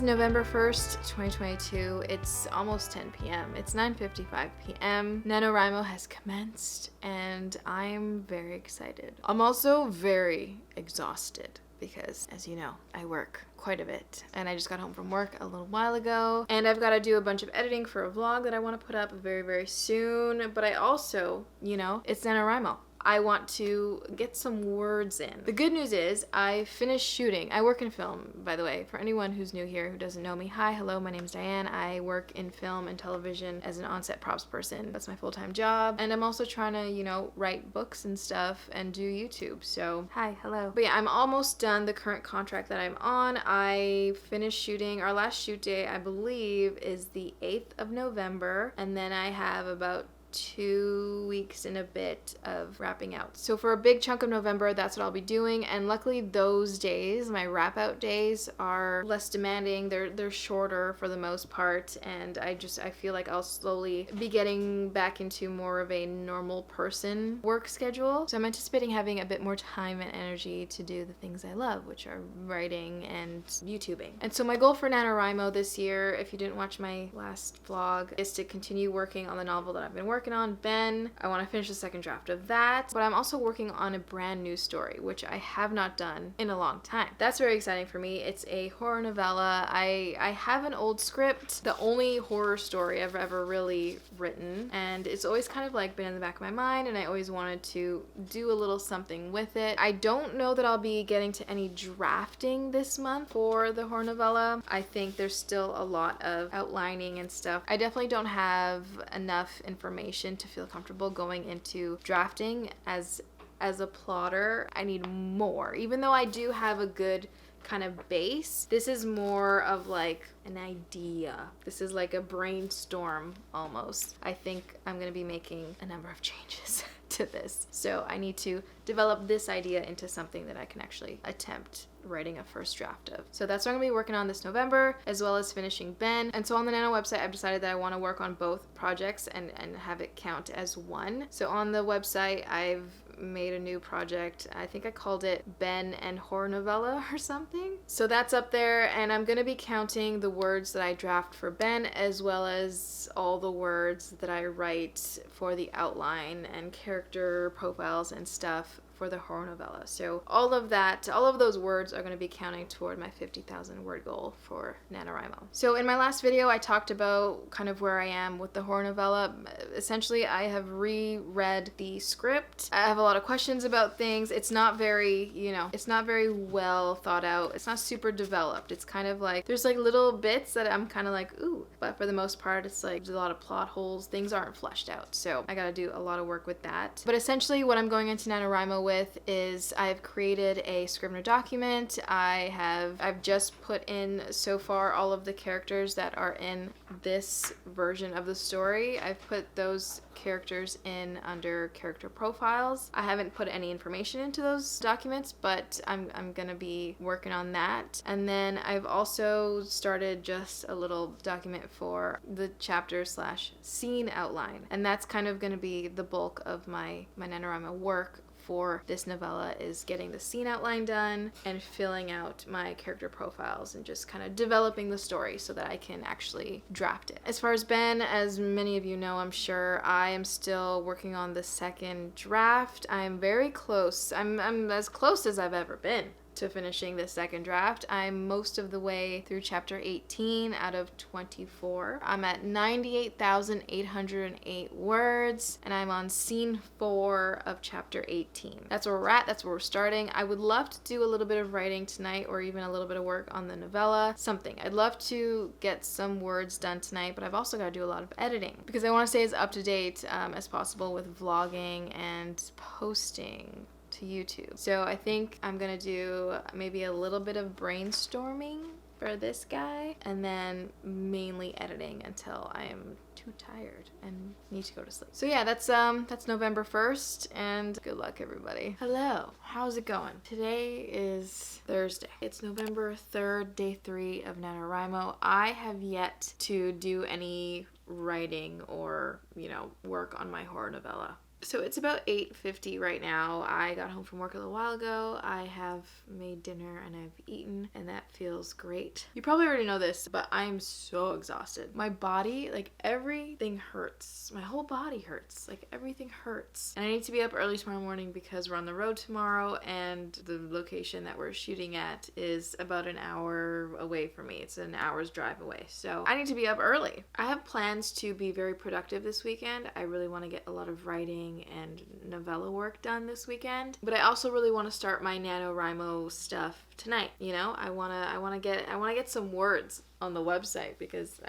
November 1st, 2022. It's almost 10 p.m. It's 9:55 p.m. NaNoWriMo has commenced and I'm very excited. I'm also very exhausted because, as you know, I work quite a bit and I just got home from work a little while ago and I've got to do a bunch of editing for a vlog that I want to put up very, very soon. But I also, you know, it's NaNoWriMo. I want to get some words in. The good news is I finished shooting. I work in film, by the way. For anyone who's new here who doesn't know me, hi, hello, my name's Diane. I work in film and television as an on-set props person. That's my full-time job. And I'm also trying to, you know, write books and stuff and do YouTube. So, hi, hello. But yeah, I'm almost done the current contract that I'm on. I finished shooting. Our last shoot day, I believe, is the 8th of November. And then I have about 2 weeks and a bit of wrapping out. So for a big chunk of November, that's what I'll be doing. And luckily those days, my wrap out days, are less demanding. They're shorter for the most part. And I feel like I'll slowly be getting back into more of a normal person work schedule. So I'm anticipating having a bit more time and energy to do the things I love, which are writing and YouTubing. And so my goal for NaNoWriMo this year, if you didn't watch my last vlog, is to continue working on the novel that I've been working on, Ben. I want to finish the second draft of that, but I'm also working on a brand new story, which I have not done in a long time. That's very exciting for me. It's a horror novella. I have an old script, the only horror story I've ever really written, and it's always kind of like been in the back of my mind, and I always wanted to do a little something with it. I don't know that I'll be getting to any drafting this month for the horror novella. I think there's still a lot of outlining and stuff. I definitely don't have enough information to feel comfortable going into drafting. As a plotter, I need more. Even though I do have a good kind of base, this is more of like an idea. This is like a brainstorm almost. I think I'm gonna be making a number of changes to this. So I need to develop this idea into something that I can actually attempt writing a first draft of. So that's what I'm gonna be working on this November, as well as finishing Ben. And so on the Nano website, I've decided that I want to work on both projects and have it count as one. So on the website, I've made a new project. I think I called it Ben and Horror Novella or something. So that's up there, and I'm gonna be counting the words that I draft for Ben, as well as all the words that I write for the outline and character profiles and stuff for the horror novella. So all of those words are going to be counting toward my 50,000 word goal for NaNoWriMo. So in my last video, I talked about kind of where I am with the horror novella. Essentially, I have reread the script. I have a lot of questions about things. It's not very, it's not very well thought out. It's not super developed. It's kind of like, there's like little bits that I'm kind of like, ooh, but for the most part, it's like there's a lot of plot holes. Things aren't fleshed out. So I got to do a lot of work with that. But essentially what I'm going into NaNoWriMo with is I've created a Scrivener document. I've just put in so far all of the characters that are in this version of the story. I've put those characters in under character profiles. I haven't put any information into those documents, but I'm gonna be working on that. And then I've also started just a little document for the chapter/scene outline, and that's kind of gonna be the bulk of my NaNoWriMo work for this novella, is getting the scene outline done and filling out my character profiles and just kind of developing the story so that I can actually draft it. As far as Ben, as many of you know, I'm sure, I am still working on the second draft. I'm very close. I'm as close as I've ever been to finishing the second draft. I'm most of the way through chapter 18 out of 24. I'm at 98,808 words, and I'm on scene 4 of chapter 18. That's where we're at. That's where we're starting. I would love to do a little bit of writing tonight, or even a little bit of work on the novella, something. I'd love to get some words done tonight, but I've also got to do a lot of editing because I want to stay as up to date as possible with vlogging and posting to YouTube. So I think I'm gonna do maybe a little bit of brainstorming for this guy, and then mainly editing until I am too tired and need to go to sleep. So yeah, that's November 1st, and good luck everybody. Hello, how's it going? Today is Thursday. It's November 3rd, day 3 of NaNoWriMo. I have yet to do any writing or, work on my horror novella. So it's about 8:50 right now. I got home from work a little while ago. I have made dinner and I've eaten, and that feels great. You probably already know this, but I'm so exhausted. My body, like everything hurts. My whole body hurts. Like everything hurts. And I need to be up early tomorrow morning because we're on the road tomorrow, and the location that we're shooting at is about an hour away from me. It's an hour's drive away. So I need to be up early. I have plans to be very productive this weekend. I really want to get a lot of writing and novella work done this weekend, but I also really want to start my NaNoWriMo stuff tonight. You know, I want to get some words on the website because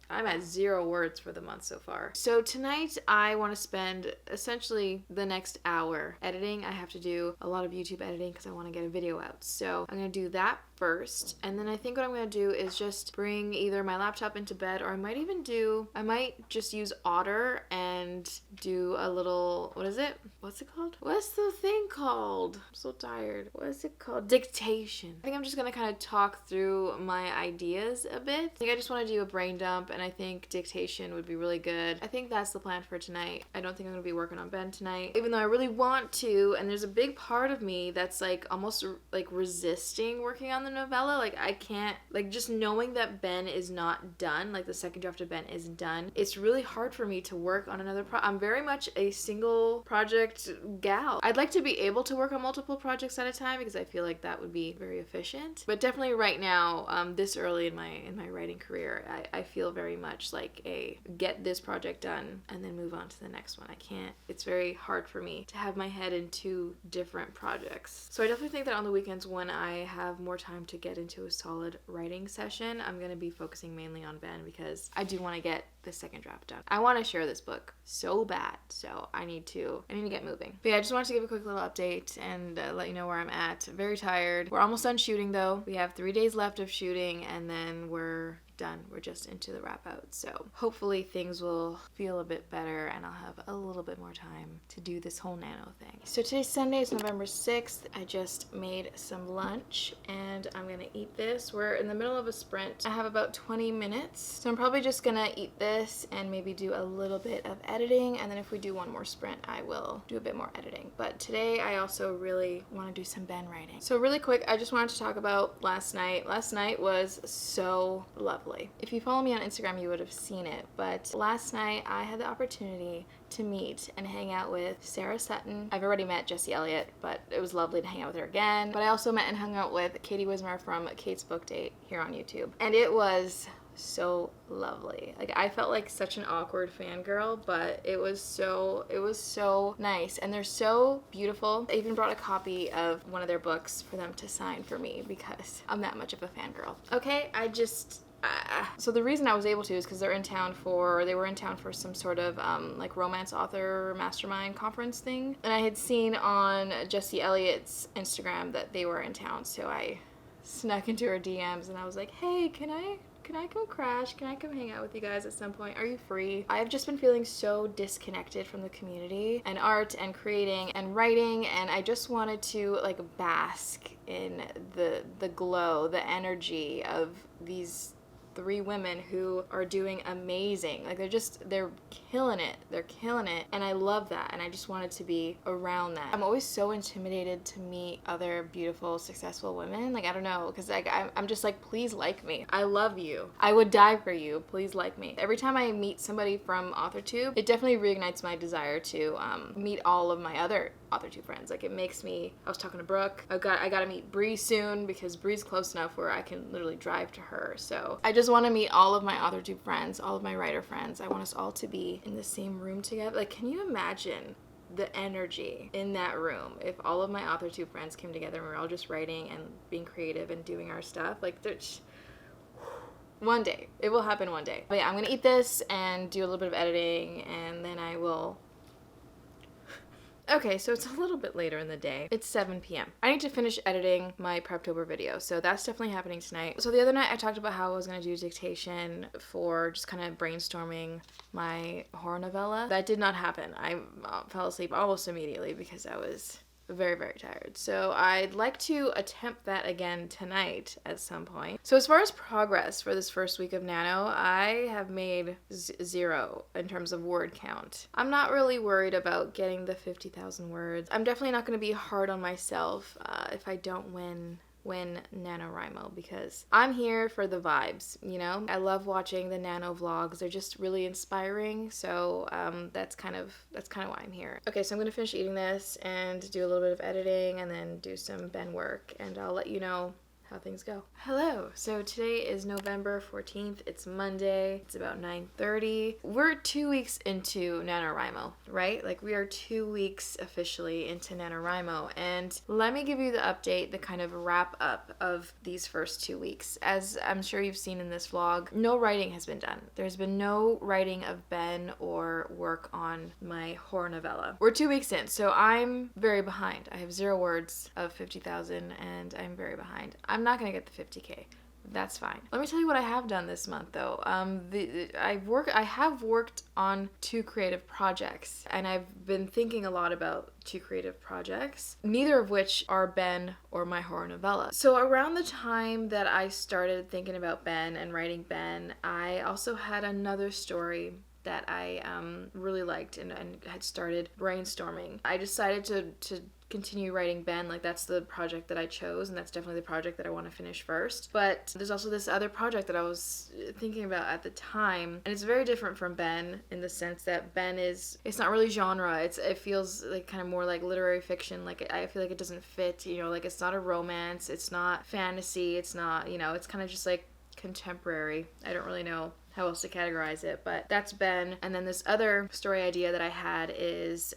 I'm at 0 words for the month so far. So tonight I want to spend essentially the next hour editing. I have to do a lot of YouTube editing because I want to get a video out. So I'm going to do that first, and then I think what I'm going to do is just bring either my laptop into bed, or I might just use Otter and do a little, what's it called? What's the thing called? I'm so tired. What is it called? Dictation. I think I'm just going to kind of talk through my ideas a bit. I think I just want to do a brain dump, and I think dictation would be really good. I think that's the plan for tonight. I don't think I'm going to be working on Ben tonight, even though I really want to, and there's a big part of me that's like almost like resisting working on the novella. Like I can't, like just knowing that Ben is not done, like the second draft of Ben isn't done, it's really hard for me to work on another I'm very much a single project gal. I'd like to be able to work on multiple projects at a time because I feel like that would be very efficient, but definitely right now, this early in my writing career, I feel very much like a get this project done and then move on to the next one. I can't, it's very hard for me to have my head in 2 different projects. So I definitely think that on the weekends when I have more time to get into a solid writing session, I'm going to be focusing mainly on Ben because I do want to get the second draft done. I want to share this book so bad, so I need to get moving. But yeah, I just wanted to give a quick little update and let you know where I'm at. Very tired. We're almost done shooting though. We have 3 days left of shooting and then we're done. We're just into the wrap out. So hopefully things will feel a bit better and I'll have a little bit more time to do this whole nano thing. So today's Sunday, it's November 6th. I just made some lunch and I'm gonna eat this. We're in the middle of a sprint. I have about 20 minutes. So I'm probably just gonna eat this and maybe do a little bit of editing, and then if we do one more sprint, I will do a bit more editing. But today I also really want to do some Ben writing. So really quick, I just wanted to talk about last night. Last night was so lovely. If you follow me on Instagram, you would have seen it, but last night I had the opportunity to meet and hang out with Sarah Sutton. I've already met Jessie Elliott, but it was lovely to hang out with her again. But I also met and hung out with Katie Wismer from Kate's Book Date here on YouTube, and it was so lovely. Like I felt like such an awkward fangirl, but it was so nice, and they're so beautiful. I even brought a copy of one of their books for them to sign for me because I'm that much of a fangirl. Okay, so the reason I was able to is because they were in town for some sort of like romance author mastermind conference thing, and I had seen on Jessie Elliott's Instagram that they were in town, so I snuck into her DMs and I was like, hey, can I come crash? Can I come hang out with you guys at some point? Are you free? I've just been feeling so disconnected from the community and art and creating and writing, and I just wanted to like bask in the glow, the energy of these 3 women who are doing amazing. Like they're killing it. They're killing it. And I love that. And I just wanted to be around that. I'm always so intimidated to meet other beautiful, successful women. Like, I don't know, because like I'm just like, please like me. I love you. I would die for you. Please like me. Every time I meet somebody from authortube, it definitely reignites my desire to meet all of my other authortube friends. Like it makes me, I was talking to Brooke, I gotta meet Bree soon because Bree's close enough where I can literally drive to her. So I just want to meet all of my authortube friends, all of my writer friends. I want us all to be in the same room together. Like, can you imagine the energy in that room if all of my authortube friends came together and we're all just writing and being creative and doing our stuff? Like, there's one day, it will happen one day. But yeah, I'm gonna eat this and do a little bit of editing, and then I will. Okay, so it's a little bit later in the day. It's 7 p.m. I need to finish editing my Preptober video, so that's definitely happening tonight. So the other night I talked about how I was going to do dictation for just kind of brainstorming my horror novella. That did not happen. I fell asleep almost immediately because I was very, very tired. So I'd like to attempt that again tonight at some point. So as far as progress for this first week of Nano, I have made 0 in terms of word count. I'm not really worried about getting the 50,000 words. I'm definitely not going to be hard on myself if I don't win NaNoWriMo, because I'm here for the vibes, you know? I love watching the Nano vlogs. They're just really inspiring, so that's kind of why I'm here. Okay, so I'm gonna finish eating this and do a little bit of editing and then do some Ben work, and I'll let you know how things go. Hello, so today is November 14th, it's Monday, it's about 9:30. We're 2 weeks into NaNoWriMo, right? Like, we are 2 weeks officially into NaNoWriMo, and let me give you the update, the kind of wrap up of these first 2 weeks. As I'm sure you've seen in this vlog, no writing has been done. There's been no writing of Ben or work on my horror novella. We're 2 weeks in, so I'm very behind. I have 0 words of 50,000 and I'm very behind. I'm not gonna get the 50K. That's fine. Let me tell you what I have done this month though. I have worked on 2 creative projects, and I've been thinking a lot about 2 creative projects, neither of which are Ben or my horror novella. So around the time that I started thinking about Ben and writing Ben, I also had another story that I really liked and had started brainstorming. I decided to continue writing Ben. Like, that's the project that I chose, and that's definitely the project that I want to finish first. But there's also this other project that I was thinking about at the time, and it's very different from Ben in the sense that Ben it's not really genre. It feels like kind of more like literary fiction. Like, I feel like it doesn't fit, you know, like it's not a romance, it's not fantasy, it's not, you know, it's kind of just like contemporary. I don't really know how else to categorize it, but that's Ben. And then this other story idea that I had is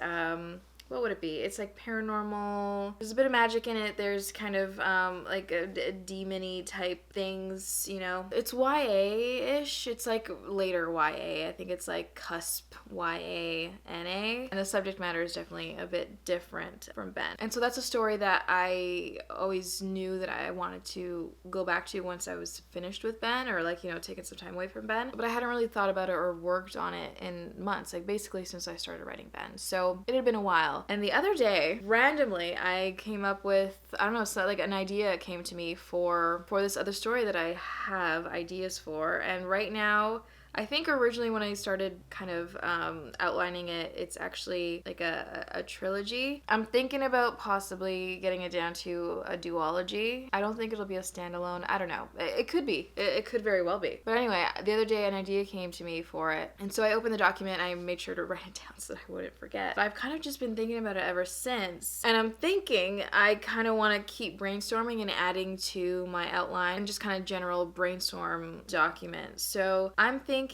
what would it be? It's like paranormal. There's a bit of magic in it. There's kind of like a demon-y type things, you know. It's YA-ish. It's like later YA. I think it's like cusp YA, NA. And the subject matter is definitely a bit different from Ben. And so that's a story that I always knew that I wanted to go back to once I was finished with Ben, or like, you know, taking some time away from Ben. But I hadn't really thought about it or worked on it in months, like basically since I started writing Ben. So it had been a while. And the other day, randomly, I came up with, I don't know, so like an idea came to me for this other story that I have ideas for. And right now, I think originally when I started kind of outlining it, it's actually like a trilogy. I'm thinking about possibly getting it down to a duology. I don't think it'll be a standalone. I don't know. It could be. It could very well be. But anyway, the other day an idea came to me for it. And so I opened the document and I made sure to write it down so that I wouldn't forget. But I've kind of just been thinking about it ever since. And I'm thinking I kind of want to keep brainstorming and adding to my outline, just kind of general brainstorm document. So I'm thinking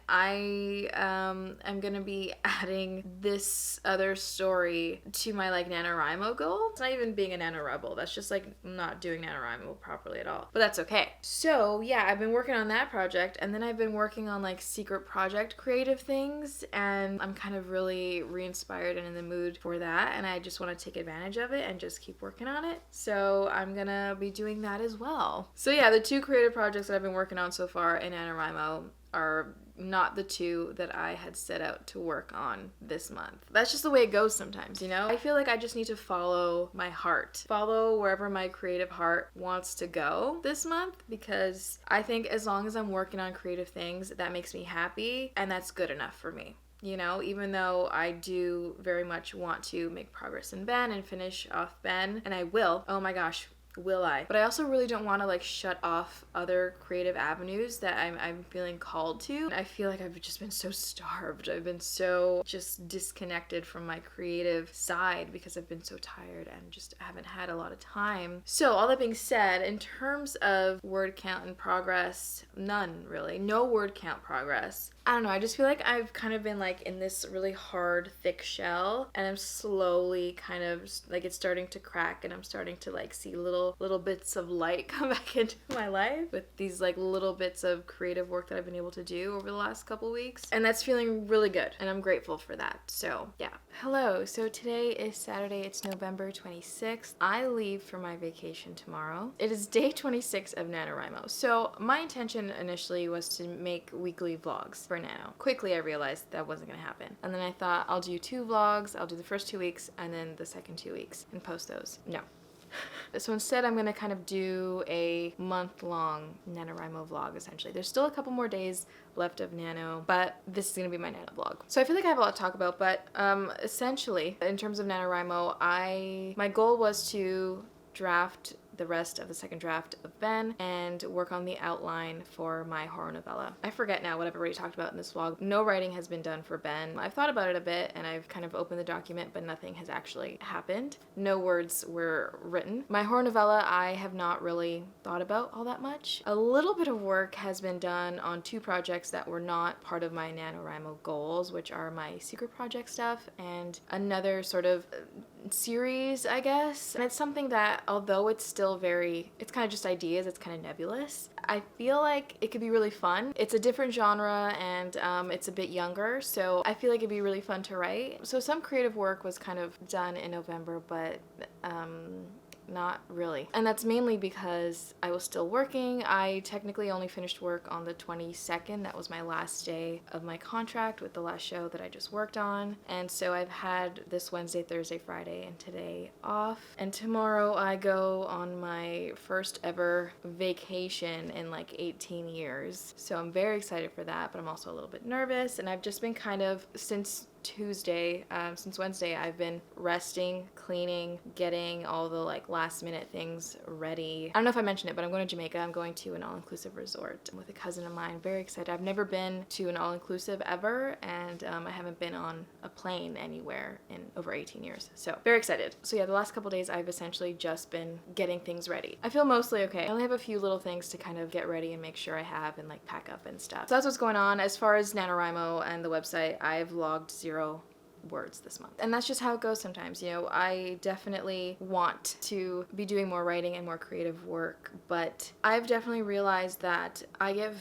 I am gonna be adding this other story to my like NaNoWriMo goal. It's not even being a NaNoWriMo, that's just like not doing NaNoWriMo properly at all. But that's okay. So yeah, I've been working on that project, and then I've been working on like secret project creative things, and I'm kind of really re-inspired and in the mood for that, and I just want to take advantage of it and just keep working on it. So I'm gonna be doing that as well. So yeah, the 2 creative projects that I've been working on so far in NaNoWriMo are not the 2 that I had set out to work on this month. That's just the way it goes sometimes, you know? I feel like I just need to follow my heart. Follow wherever my creative heart wants to go this month, because I think as long as I'm working on creative things, that makes me happy, and that's good enough for me. You know, even though I do very much want to make progress in Ben and finish off Ben, and I will, oh my gosh, will I? But I also really don't want to like shut off other creative avenues that I'm feeling called to. I feel like I've just been so starved. I've been so just disconnected from my creative side because I've been so tired and just haven't had a lot of time. So all that being said, in terms of word count and progress, none really. No word count progress. I don't know, I just feel like I've kind of been like in this really hard, thick shell, and I'm slowly kind of like it's starting to crack, and I'm starting to like see little little bits of light come back into my life with these like little bits of creative work that I've been able to do over the last couple weeks. And that's feeling really good, and I'm grateful for that. So yeah. Hello, so today is Saturday, it's November 26th. I leave for my vacation tomorrow. It is day 26 of NaNoWriMo. So my intention initially was to make weekly vlogs for Nano. Quickly I realized that wasn't gonna happen. And then I thought I'll do 2 vlogs, I'll do the first 2 weeks and then the second 2 weeks and post those. No. So instead I'm gonna kind of do a month-long NaNoWriMo vlog essentially. There's still a couple more days left of Nano, but this is gonna be my Nano vlog. So I feel like I have a lot to talk about, but essentially in terms of NaNoWriMo, my goal was to draft the rest of the second draft of Ben and work on the outline for my horror novella. I forget now what I've already talked about in this vlog. No writing has been done for Ben. I've thought about it a bit and I've kind of opened the document, but nothing has actually happened. No words were written. My horror novella I have not really thought about all that much. A little bit of work has been done on 2 projects that were not part of my NaNoWriMo goals, which are my secret project stuff and another sort of series, I guess. And it's something that, although it's still it's kind of just ideas, it's kind of nebulous, I feel like it could be really fun. It's a different genre and it's a bit younger, so I feel like it'd be really fun to write. So some creative work was kind of done in November, but not really. And that's mainly because I was still working. I technically only finished work on the 22nd. That was my last day of my contract with the last show that I just worked on. And so I've had this Wednesday, Thursday, Friday, and today off. And tomorrow I go on my first ever vacation in like 18 years. So I'm very excited for that, but I'm also a little bit nervous. And I've just been kind of, since Wednesday, I've been resting, cleaning, getting all the like last minute things ready. I don't know if I mentioned it, but I'm going to Jamaica. I'm going to an all-inclusive resort with a cousin of mine. Very excited. I've never been to an all-inclusive ever, and I haven't been on a plane anywhere in over 18 years. So very excited. So yeah, the last couple days I've essentially just been getting things ready. I feel mostly okay. I only have a few little things to kind of get ready and make sure I have and like pack up and stuff. So that's what's going on. As far as NaNoWriMo and the website, I've logged 0 words this month. And that's just how it goes sometimes. You know, I definitely want to be doing more writing and more creative work, but I've definitely realized that I get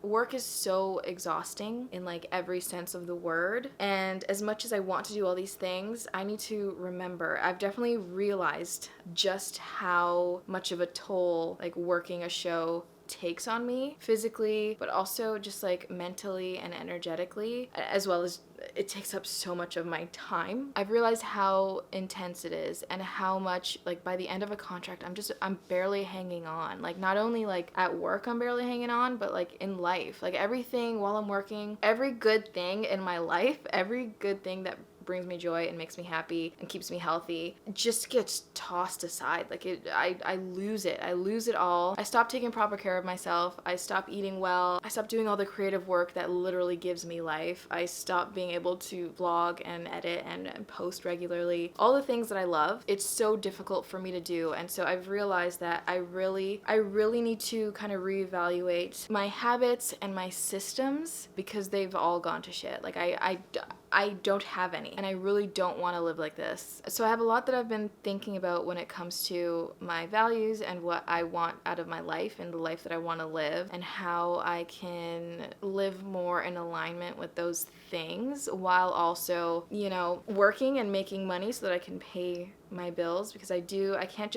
work is so exhausting in like every sense of the word, and as much as I want to do all these things, I need to remember. I've definitely realized just how much of a toll like working a show takes on me physically, but also just like mentally and energetically, as well as it takes up so much of my time. I've realized how intense it is and how much like by the end of a contract I'm barely hanging on. Like not only like at work I'm barely hanging on, but like in life, like everything while I'm working, every good thing in my life, every good thing that brings me joy and makes me happy and keeps me healthy just gets tossed aside. Like I lose it all. I stop taking proper care of myself. I stop eating well. I stop doing all the creative work that literally gives me life. I stop being able to vlog and edit and post regularly. All the things that I love, it's so difficult for me to do. And so I've realized that I really need to kind of reevaluate my habits and my systems because they've all gone to shit. Like I don't have any, and I really don't want to live like this. So I have a lot that I've been thinking about when it comes to my values and what I want out of my life and the life that I want to live, and how I can live more in alignment with those things while also, you know, working and making money so that I can pay my bills, because I can't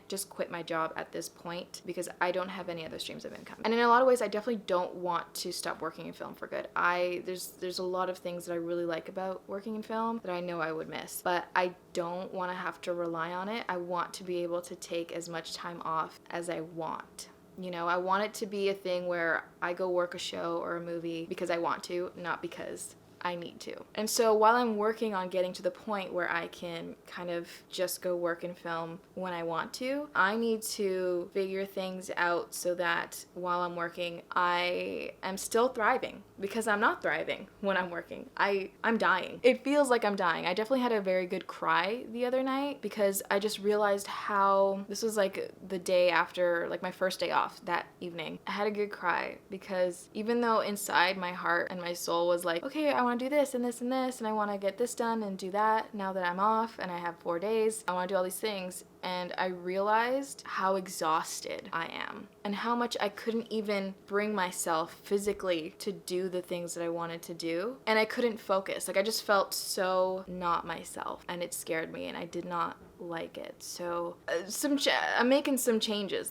just quit my job at this point because I don't have any other streams of income. And in a lot of ways I definitely don't want to stop working in film for good. There's a lot of things that I really like about working in film that I know I would miss, but I don't want to have to rely on it. I want to be able to take as much time off as I want. You know, I want it to be a thing where I go work a show or a movie because I want to, not because I need to. And so while I'm working on getting to the point where I can kind of just go work in film when I want to, I need to figure things out so that while I'm working, I am still thriving. because I'm not thriving when I'm working. I'm dying. It feels like I'm dying. I definitely had a very good cry the other night because I just realized how, this was like the day after, like my first day off that evening. I had a good cry because even though inside my heart and my soul was like, okay, I want to do this and this and this, and I want to get this done and do that now that I'm off and I have 4 days, I want to do all these things. And I realized how exhausted I am and how much I couldn't even bring myself physically to do the things that I wanted to do. And I couldn't focus. Like I just felt so not myself, and it scared me and I did not like it. So I'm making some changes.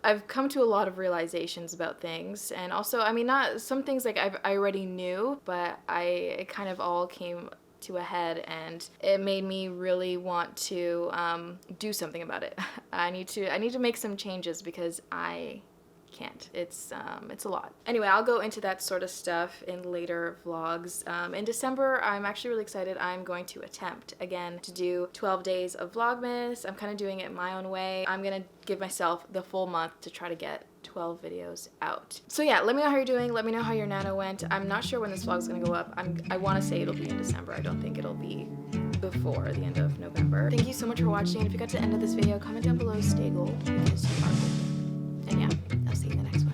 I've come to a lot of realizations about things, and also, I mean, not some things like I already knew, but it kind of all came to a head, and it made me really want to do something about it. I need to make some changes because I can't. It's a lot. Anyway, I'll go into that sort of stuff in later vlogs. In December, I'm actually really excited. I'm going to attempt again to do 12 days of Vlogmas. I'm kind of doing it my own way. I'm gonna give myself the full month to try to get 12 videos out. So yeah, let me know how you're doing. Let me know how your nano went. I'm not sure when this vlog is gonna go up. I want to say it'll be in December. I don't think it'll be before the end of November. Thank you so much for watching. And if you got to the end of this video, comment down below, stay gold, because you are golden. And yeah, I'll see you in the next one.